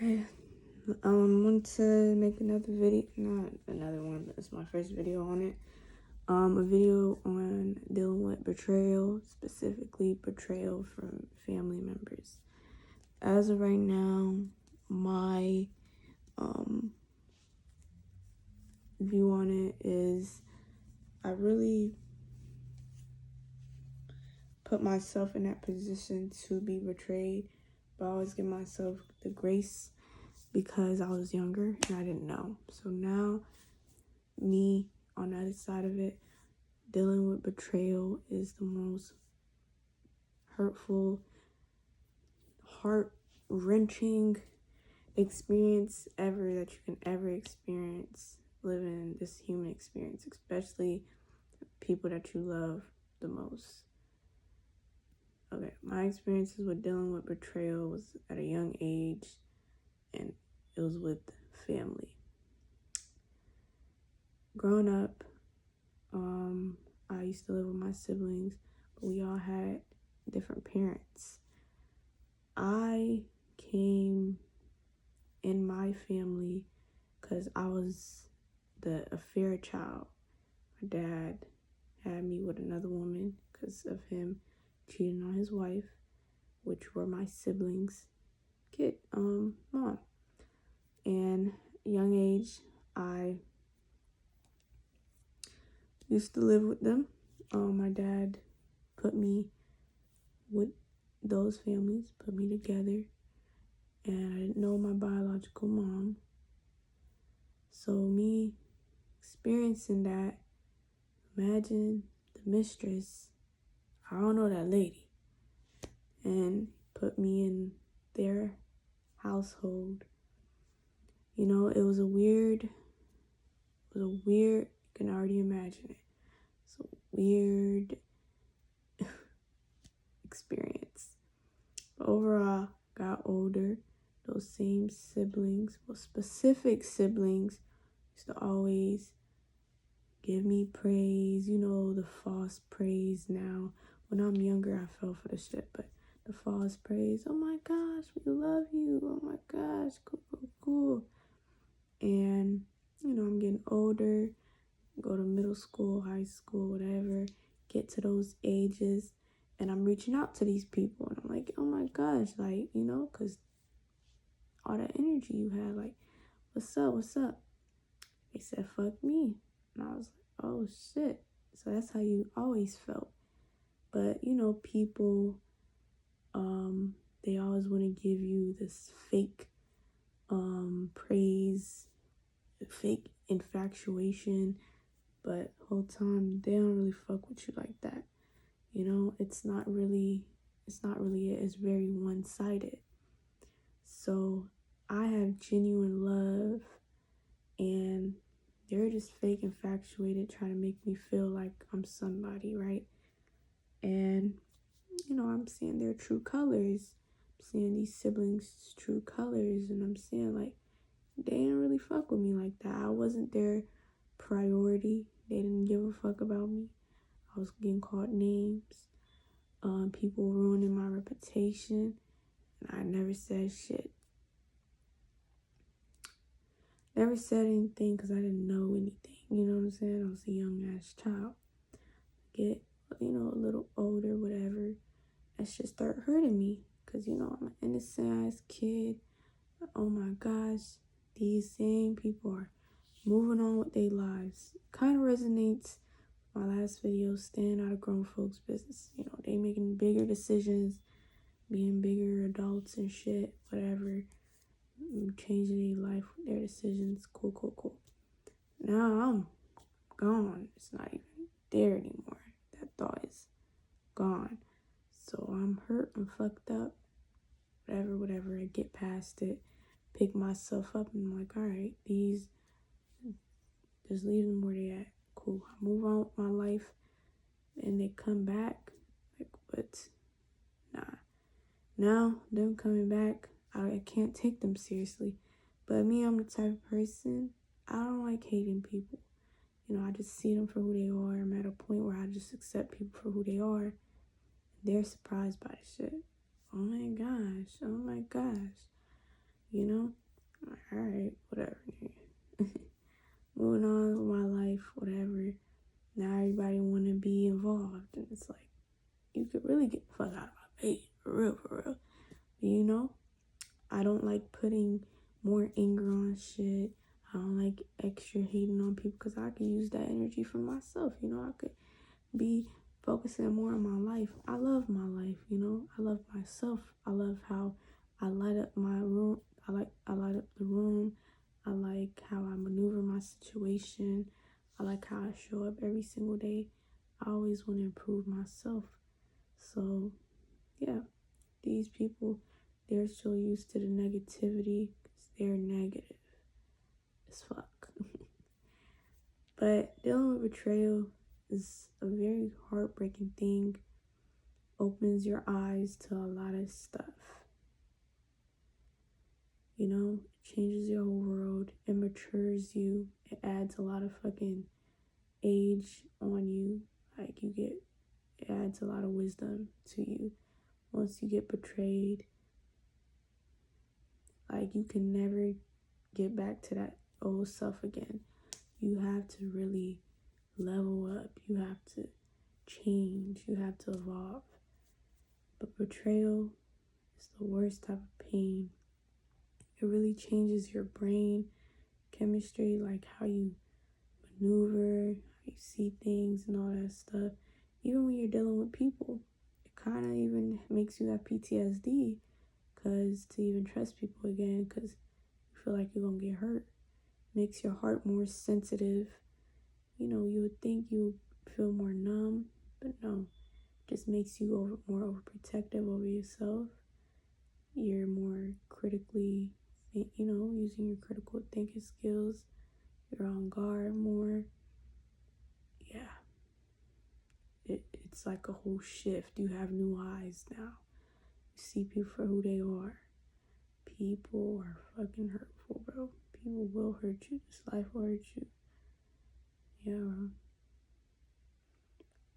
Okay, I want to make another video, not another one, but it's my first video on it. A video on dealing with betrayal, specifically betrayal from family members. As of right now, my view on it is I really put myself in that position to be betrayed, but I always give myself the grace because I was younger and I didn't know. So now, me on the other side of it, dealing with betrayal is the most hurtful, heart-wrenching experience ever that you can ever experience living this human experience, especially people that you love the most. Okay, my experiences with dealing with betrayal was at a young age, and it was with family. Growing up, I used to live with my siblings, but we all had different parents. I came in my family because I was the affair child. My dad had me with another woman because of him cheating on his wife, which were my siblings' mom. And young age, I used to live with them. My dad put me with those families, put me together, and I didn't know my biological mom. So me experiencing that, imagine the mistress, I don't know that lady, and put me in their household. You know, it was a weird, you can already imagine it. It's a weird experience. But overall, got older, those same siblings, well, specific siblings, used to always give me praise, you know, the false praise now. When I'm younger, I fell for the shit, but the false praise, oh my gosh, we love you, oh my gosh, cool. And, you know, I'm getting older, go to middle school, high school, whatever, get to those ages, and I'm reaching out to these people, and I'm like, oh my gosh, like, you know, because all that energy you had, like, what's up? They said, fuck me. And I was like, oh shit. So that's how you always felt. But, you know, people, they always want to give you this fake praise, fake infatuation, but the whole time they don't really fuck with you like that. You know, it's not really it. It's very one-sided. So I have genuine love, and they're just fake infatuated, trying to make me feel like I'm somebody, right? And, you know, I'm seeing their true colors. I'm seeing these siblings' true colors, and I'm seeing, like, they didn't really fuck with me like that. I wasn't their priority. They didn't give a fuck about me. I was getting called names. People ruining my reputation, and I never said shit. Never said anything because I didn't know anything. You know what I'm saying? I was a young ass child. Get, you know, a little older, whatever. That shit start hurting me because, you know, I'm an innocent ass kid. Oh my gosh, these same people are moving on with their lives. Kind of resonates with my last video, staying out of grown folks' business. You know, they making bigger decisions, being bigger adults and shit, whatever. Changing their life with their decisions. Cool. Now I'm gone. It's not even there anymore. That thought is gone. So I'm hurt, I'm fucked up. Whatever. I get past it, pick myself up, and I'm like, all right, just leave them where they at. Cool. I move on with my life, and they come back. Like, but nah. Now them coming back, I can't take them seriously. But me, I'm the type of person, I don't like hating people. You know, I just see them for who they are. I'm at a point where I just accept people for who they are. They're surprised by the shit. Oh my gosh. you know? I'm like, alright, whatever. Moving on with my life, whatever. Now everybody want to be involved. And it's like, you could really get the fuck out of my face. For real, for real. But you know, I don't like putting more anger on shit. I don't like extra hating on people because I could use that energy for myself. You know, I could be focusing more on my life. I love my life, you know. I love myself. I love how I light up my room. I light up the room. I like how I maneuver my situation. I like how I show up every single day. I always want to improve myself. So, yeah, these people, they're so used to the negativity because they're negative as fuck. But dealing with betrayal is a very heartbreaking thing. Opens your eyes to a lot of stuff. You know, it changes your whole world. It matures you. It adds a lot of fucking age on you. Like it adds a lot of wisdom to you. Once you get betrayed, like you can never get back to that old self again. You have to really level up. You have to change. You have to evolve. But betrayal is the worst type of pain. It really changes your brain chemistry, like how you maneuver, how you see things, and all that stuff. Even when you're dealing with people, it kind of even makes you have PTSD, because to even trust people again, because you feel like you're gonna get hurt, makes your heart more sensitive. You know, you would think you would feel more numb, but no, it just makes you more overprotective over yourself. You're more critically, you know, using your critical thinking skills. You're on guard more. Yeah, it's like a whole shift. You have new eyes now. You see people for who they are. People are fucking hurtful, bro. People will hurt you. This life will hurt you. Yeah, bro.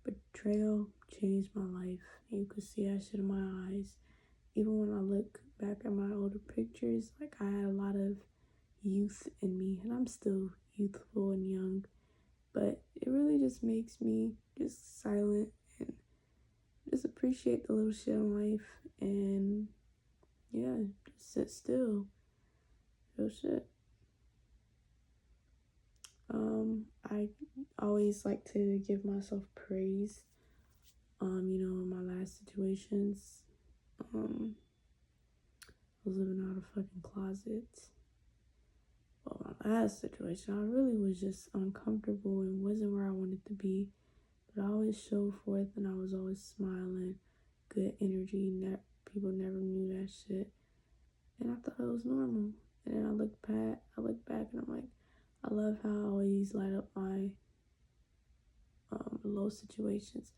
Betrayal changed my life. You could see that shit in my eyes. Even when I look back at my older pictures, like I had a lot of youth in me, and I'm still youthful and young, but it really just makes me just silent and just appreciate the little shit in life, and yeah, just sit still. Real shit. I always like to give myself praise. You know, in my last situations, I was living out of fucking closets. Well, my last situation, I really was just uncomfortable and wasn't where I wanted to be. But I always showed forth, and I was always smiling, good energy. People never knew that shit, and I thought it was normal. And then I look back, and I'm like, I love how I always light up my low situations,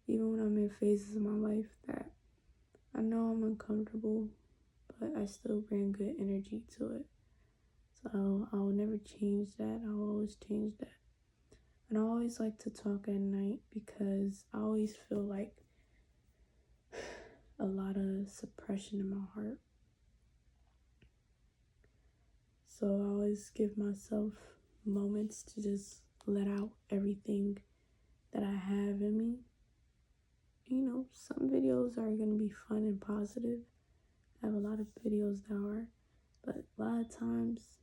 even when I'm in phases of my life that I know I'm uncomfortable, but I still bring good energy to it. So I will never change that. I will always change that. And I always like to talk at night because I always feel like a lot of suppression in my heart. So I always give myself moments to just let out everything that I have in me. You know, some videos are going to be fun and positive. I have a lot of videos that are, but a lot of times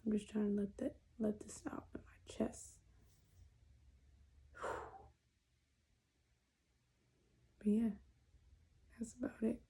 I'm just trying to let this out in my chest. But yeah, that's about it.